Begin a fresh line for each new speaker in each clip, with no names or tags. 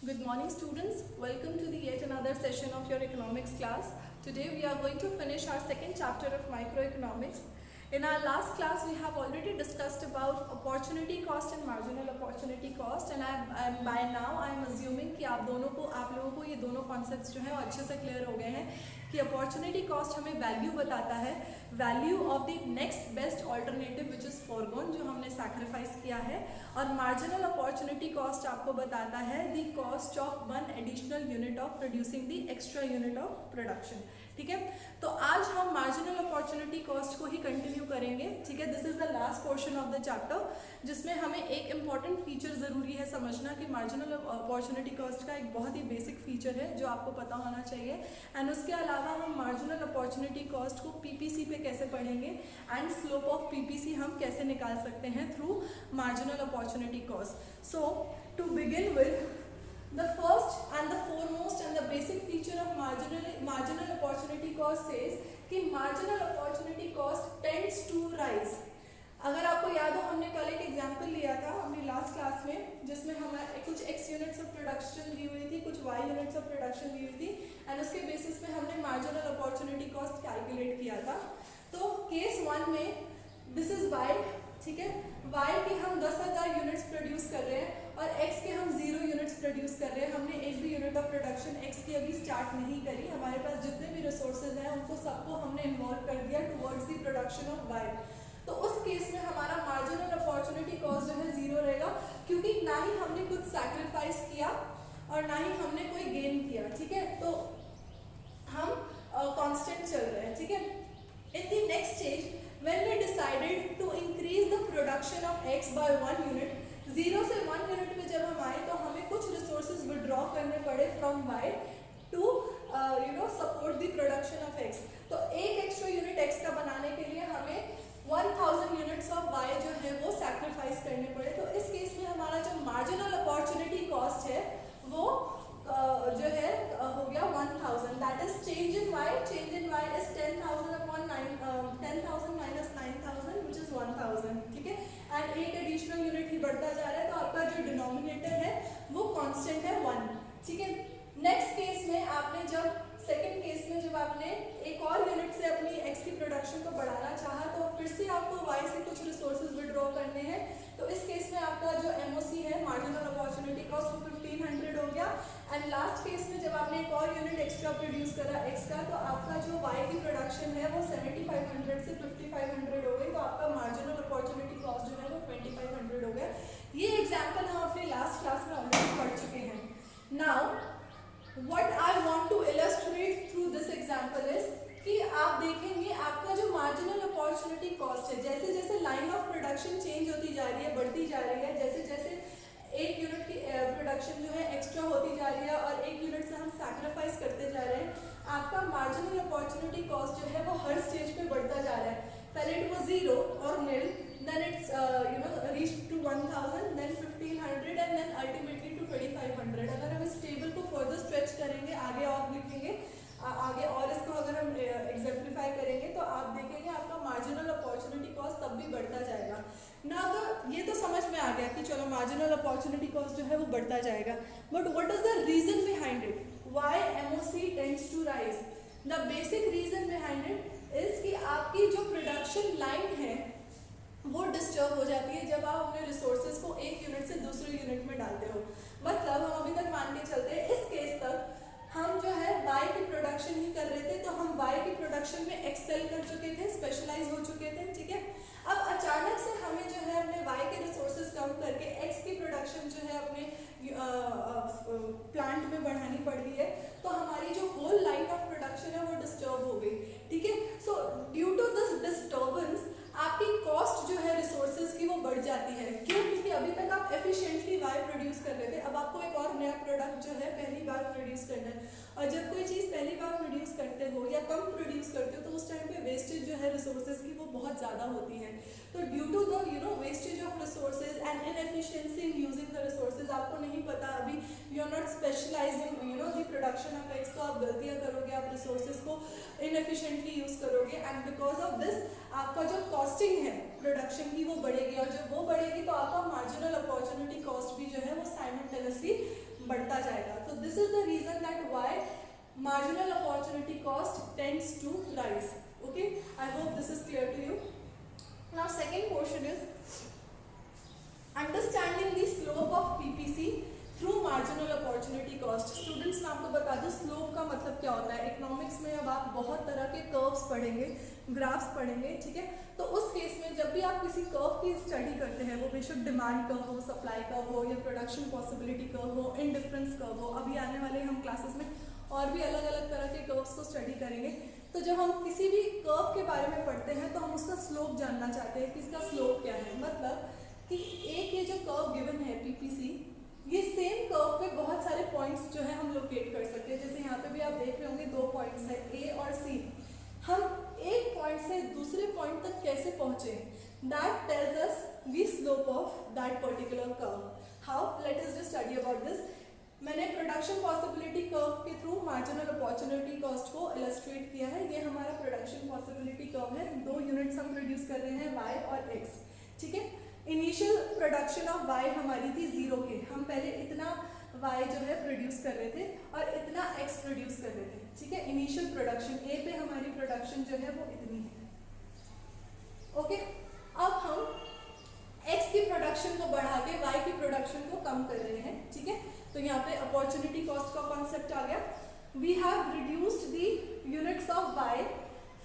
Good morning students, welcome to the yet another session of your economics class. Today we are going to finish our second chapter of microeconomics. In our last class we have already discussed about opportunity cost and marginal opportunity cost, and by now I am assuming कि आप लोगों को ये दोनों concepts जो हैं वो अच्छे से clear हो गए हैं कि opportunity cost हमें value बताता है, value of the next best alternative which is foregone जो हमने sacrifice किया है, और marginal opportunity cost आपको बताता है the cost of one additional unit of producing the extra unit of production. ठीक है, तो आज हम मार्जिनल अपॉर्चुनिटी कॉस्ट को ही कंटिन्यू करेंगे. ठीक है, this is the last portion of the chapter जिसमें हमें एक इम्पॉर्टेंट फीचर ज़रूरी है समझना कि मार्जिनल अपॉर्चुनिटी कॉस्ट का एक बहुत ही बेसिक फीचर है जो आपको पता होना चाहिए. एंड उसके अलावा हम मार्जिनल अपॉर्चुनिटी कॉस्ट को पीपीसी पे कैसे पढ़ेंगे एंड स्लोप ऑफ पीपीसी हम कैसे निकाल सकते हैं through marginal opportunity cost. So to begin with the first and the foremost and the basic feature of marginal opportunity cost says कि marginal opportunity cost tends to rise. अगर आपको याद हो हमने कल एक एग्जाम्पल लिया था अपनी लास्ट क्लास में जिसमें हमें कुछ x यूनिट्स ऑफ प्रोडक्शन दी हुई थी, कुछ y यूनिट्स ऑफ प्रोडक्शन दी हुई थी, एंड उसके बेसिस पे हमने मार्जिनल अपॉर्चुनिटी कॉस्ट कैलकुलेट किया था. तो केस 1 में दिस इज y. ठीक है, y के हम 10,000 यूनिट्स प्रोड्यूस कर रहे हैं और x के हम 0 यूनिट्स प्रोड्यूस कर रहे हैं. हमने एक भी यूनिट ऑफ प्रोडक्शन x की अभी स्टार्ट नहीं करी. हमारे पास जितने भी रिसोर्सेज हैं उनको सबको हमने इन्वॉल्व कर दिया towards the production of y. तो उस केस में हमारा मार्जिनल अपॉर्चुनिटी कॉस्ट जो है 0 रहेगा क्योंकि ना ही हमने कुछ सैक्रिफाइस किया और ना ही हमने कोई गेन किया. ठीक है, तो हम कांस्टेंट चल रहे हैं. ठीक है, in the next stage when we decided to increase the production of x by 1 unit, 0 से 1 यूनिट में जब हम आए तो हमें कुछ रिसोर्सेज विड्रॉ करने पड़े from y to support the production of x. तो एक एक्स्ट्रा यूनिट x का बनाने के लिए हमें 1000 यूनिट्स ऑफ y जो है वो सैक्रिफाइस करने पड़े. तो इस केस में हमारा जो मार्जिनल अपॉर्चुनिटी कॉस्ट है वो जो है हो गया 1000. That is change in y. Change in y is 10,000 upon 10,000 minus 9,000 which is 1000. ठीक है, एंड एक एडिशनल यूनिट ही बढ़ता जा रहा है तो आपका जो डिनोमिनेटर है वो कांस्टेंट है 1. ठीक है, नेक्स्ट केस में आपने जब सेकेंड केस में जब आपने एक और यूनिट से अपनी x की प्रोडक्शन को बढ़ाना चाहा तो फिर से आपको y से कुछ रिसोर्सेज विड्रॉ करने हैं. तो इस केस में आपका जो MOC है मार्जिनल अपॉर्चुनिटी कॉस्ट वो 1500 हो गया. एंड लास्ट केस में जब आपने एक और यूनिट एक्स्ट्रा प्रोड्यूस करा x का तो आपका जो y की प्रोडक्शन है वो 7500 से 5500 हो गई. तो आपका मार्जिनल अपॉर्चुनिटी कॉस्ट जो है वो 2500 हो गया. ये एग्जाम्पल हम अपने लास्ट क्लास में ऑलरेडी पढ़ चुके हैं. Now what I want to illustrate through this example is कि आप देखेंगे आपका जो मार्जिनल अपॉर्चुनिटी कॉस्ट है जैसे जैसे लाइन ऑफ प्रोडक्शन चेंज होती जा रही है, बढ़ती जा रही है, जैसे जैसे एक यूनिट की प्रोडक्शन जो है एक्स्ट्रा होती जा रही है और एक यूनिट से हम सैक्रिफाइस करते जा रहे हैं, आपका मार्जिनल अपॉर्चुनिटी कॉस्ट जो है वो हर स्टेज पे बढ़ता जा रहा है. पहले इट वाज 0 और nil, then it's reached to 1000, then 1500 and then ultimately to 2500. अगर हम इस टेबल को फर्दर स्ट्रेच करेंगे, आगे और लिखेंगे, आगे और इसको अगर हम एग्जाम्प्लीफाई करेंगे तो आप देखेंगे आपका मार्जिनल अपॉर्चुनिटी कॉस्ट तब भी बढ़ता जाएगा ना. तो ये तो समझ में आ गया कि चलो मार्जिनल अपॉर्चुनिटी कॉस्ट जो है वो बढ़ता जाएगा. But what is the reason behind it? Why MOC tends to rise? The basic reason behind it is कि आपकी जो प्रोडक्शन लाइन है वो डिस्टर्ब हो जाती है जब आप अपने रिसोर्सेज को एक यूनिट से दूसरे यूनिट में डालते हो. मतलब हम अभी तक मान के चलते हैं इस केस तक हम जो है y की प्रोडक्शन ही कर रहे थे तो हम y की प्रोडक्शन में एक्सेल कर चुके थे, स्पेशलाइज हो चुके थे. ठीक है, अब अचानक से हमें जो है अपने y के रिसोर्सेज कम करके x की प्रोडक्शन जो है अपने प्लांट में बढ़ानी पड़ रही है तो हमारी जो होल लाइन ऑफ प्रोडक्शन है वो डिस्टर्ब हो गई. ठीक है, so due to this disturbance आपकी कॉस्ट जो है रिसोर्सेज की वो बढ़ जाती है. क्यों? क्योंकि अभी तक आप एफिशिएंटली y प्रोड्यूस कर रहे थे, अब आपको एक और नया प्रोडक्ट जो है पहली बार प्रोड्यूस करना है. और जब कोई चीज़ पहली बार प्रोड्यूस करते हो या कम प्रोड्यूस करते हो तो उस टाइम पे वेस्टेज जो है रिसोर्सेज की वो बहुत ज़्यादा होती है. तो due to the wastage of resources and inefficiency in using the resources, आपको नहीं पता अभी you are not specialise in the production of x, तो आप गलतियाँ करोगे, आप रिसोर्सेज को इनएफिशिएंटली यूज करोगे एंड बिकॉज ऑफ दिस आपका जो कॉस्टिंग है प्रोडक्शन की वो बढ़ेगी और जब वो बढ़ेगी तो आपका मार्जिनल अपॉर्चुनिटी कॉस्ट भी जो है वो साइमल्टेनियसली बढ़ता जाएगा. So this is the reason that why marginal opportunity cost tends to rise. Okay, I hope this is clear to you. Now second portion is understanding the slope of PPC through marginal opportunity cost. Students मैं आपको बता दूं slope का मतलब क्या होता है. Economics में अब आप बहुत तरह के कर्व्स पढ़ेंगे, ग्राफ्स पढ़ेंगे, ठीक है. तो उस केस में जब भी आप किसी कर्व की स्टडी करते हैं, वो बेशक डिमांड कर्व हो, सप्लाई कर्व हो, या प्रोडक्शन पॉसिबिलिटी कर्व हो, इंडिफरेंस कर्व हो, अभी आने वाले हम क्लासेस में और भी अलग अलग तरह के कर्व्स को स्टडी करेंगे. तो जब हम किसी भी कर्व के बारे में पढ़ते हैं तो हम उसका स्लोप जानना चाहते हैं कि इसका स्लोप क्या है. मतलब कि एक ये जो कर्व गिवन है पीपीसी, ये सेम कर्व पे बहुत सारे पॉइंट्स जो है हम लोकेट कर सकते हैं. जैसे यहाँ पे भी आप देख रहे होंगे 2 पॉइंट्स है ए और सी. हम एक पॉइंट से दूसरे पॉइंट तक कैसे पहुंचे, that tells us the slope of that particular curve. How, let us just study about this. मैंने प्रोडक्शन पॉसिबिलिटी कर्व के थ्रू मार्जिनल अपॉर्चुनिटी कॉस्ट को इलस्ट्रेट किया है. ये हमारा प्रोडक्शन पॉसिबिलिटी कर्व है. 2 यूनिट्स हम प्रोड्यूस कर रहे हैं वाई और एक्स, ठीक है. इनिशियल प्रोडक्शन ऑफ वाई हमारी थी 0 के. हम पहले इतना वाई जो है प्रोड्यूस कर रहे थे और इतना एक्स प्रोड्यूस कर रहे थे, ठीक है. इनिशियल प्रोडक्शन ए पे हमारी प्रोडक्शन जो है वो इतनी है. ओके, अब हम एक्स की प्रोडक्शन को बढ़ा के वाई की प्रोडक्शन को कम कर रहे हैं, ठीक है. तो यहाँ पे अपॉर्चुनिटी कॉस्ट का कॉन्सेप्ट आ गया. We have reduced the units of Y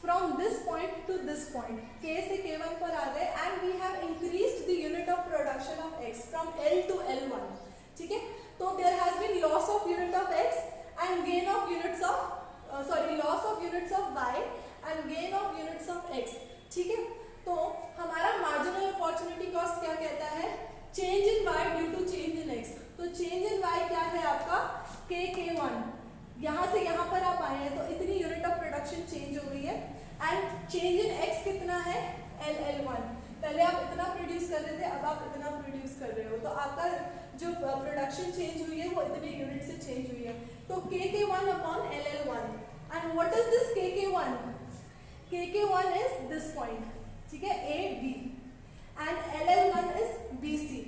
from this point to this point, k से k1 पर आ गए, and we have increased the unit of production of x from L to L1, ठीक है. तो there has been loss of unit of x and gain of units of loss of units of y and gain of units of x, ठीक है. तो हमारा marginal opportunity cost क्या कहता है, change in y due to change in x. तो change in y क्या है आपका k1. यहाँ से यहाँ पर आप आए हैं तो इतनी यूनिट ऑफ प्रोडक्शन चेंज हो गई है. एंड चेंज इन एक्स कितना है, L1. पहले आप इतना प्रोड्यूस कर रहे थे, अब आप इतना प्रोड्यूस कर रहे हो, तो आपका जो प्रोडक्शन चेंज हुई है वो इतने यूनिट से चेंज हुई है. तो K1 upon L1. And what is this K1? K1 is this point, ठीक है, A B, and L1 is BC,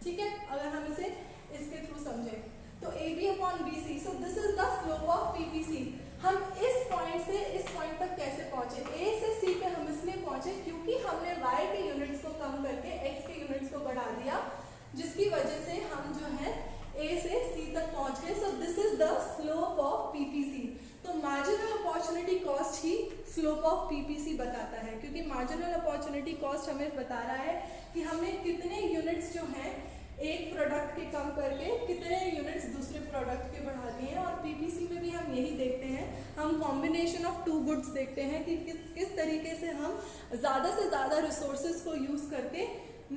ठीक है. अगर हम इसे इसके थ्रू समझें तो AB upon BC. So this is the slope of PPC. हम इस पॉइंट से इस पॉइंट तक कैसे पहुंचे, A से C पे हम इसलिए पहुंचे क्योंकि हमने Y के यूनिट्स को कम करके X के यूनिट्स को बढ़ा दिया, जिसकी वजह से हम जो है A से C तक पहुंच गए. So this is the slope of PPC. तो marginal opportunity cost he slope of PPC बताता है, क्योंकि मार्जिनल अपॉर्चुनिटी कॉस्ट हमें बता रहा है कि हमने कितने यूनिट्स जो हैं एक प्रोडक्ट के कम करके कितने यूनिट्स दूसरे प्रोडक्ट के बढ़ा दिए हैं. और पीपीसी में भी हम यही देखते हैं, हम कॉम्बिनेशन ऑफ 2 गुड्स देखते हैं कि किस तरीके से हम ज़्यादा से ज़्यादा रिसोर्सेज को यूज़ करके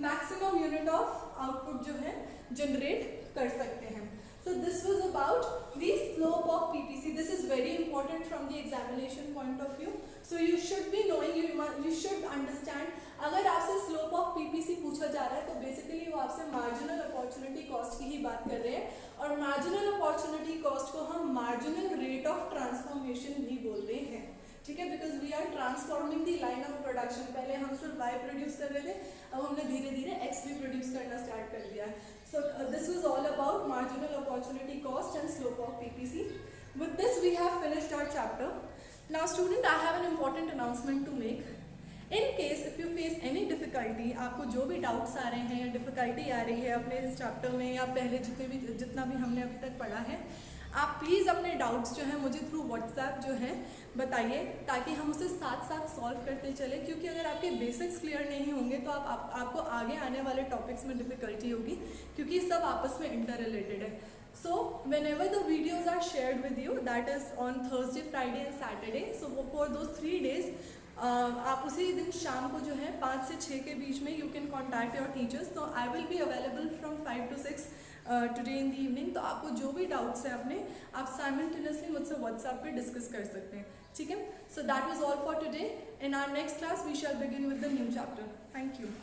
मैक्सिमम यूनिट ऑफ आउटपुट जो है जनरेट कर सकते हैं. So this was about the slope of PPC. This is very important from the examination point of view. So you should be knowing, you should understand. अगर आपसे slope of PPC पूछा जा रहा है तो basically वो आपसे marginal opportunity cost की ही बात कर रहे हैं. और marginal opportunity cost को हम marginal rate of transformation भी बोलते हैं, ठीक है. Because we are transforming the line of production. पहले हम सिर्फ वाई प्रोड्यूस कर रहे थे, अब हमने धीरे धीरे एक्स भी प्रोड्यूस करना स्टार्ट कर दिया है. So this was all about marginal opportunity cost and slope of PPC. With this we have finished our chapter. Now student, I have an important announcement to make. In case if you face any difficulty, आपको जो भी doubts आ रहे हैं या difficulty आ रही है अपने इस चैप्टर में या पहले जितना भी हमने अभी तक पढ़ा है, आप प्लीज़ अपने डाउट्स जो हैं मुझे थ्रू व्हाट्सएप जो है बताइए, ताकि हम उसे साथ साथ सॉल्व करते चले. क्योंकि अगर आपके बेसिक्स क्लियर नहीं होंगे तो आपको आगे आने वाले टॉपिक्स में डिफ़िकल्टी होगी, क्योंकि सब आपस में इंटर रिलेटेड है. So whenever the videos are shared with you, that is on Thursday, Friday and Saturday. So for those 3 days, आप उसी दिन शाम को जो है 5 से 6 के बीच में you can contact your teachers. So I will be available from 5 to 6 today in the evening. तो आपको जो भी डाउट्स हैं अपने, आप simultaneously मुझसे WhatsApp पे डिस्कस कर सकते हैं, ठीक है. So that was all for today. In our next class we shall begin with the new chapter. Thank you.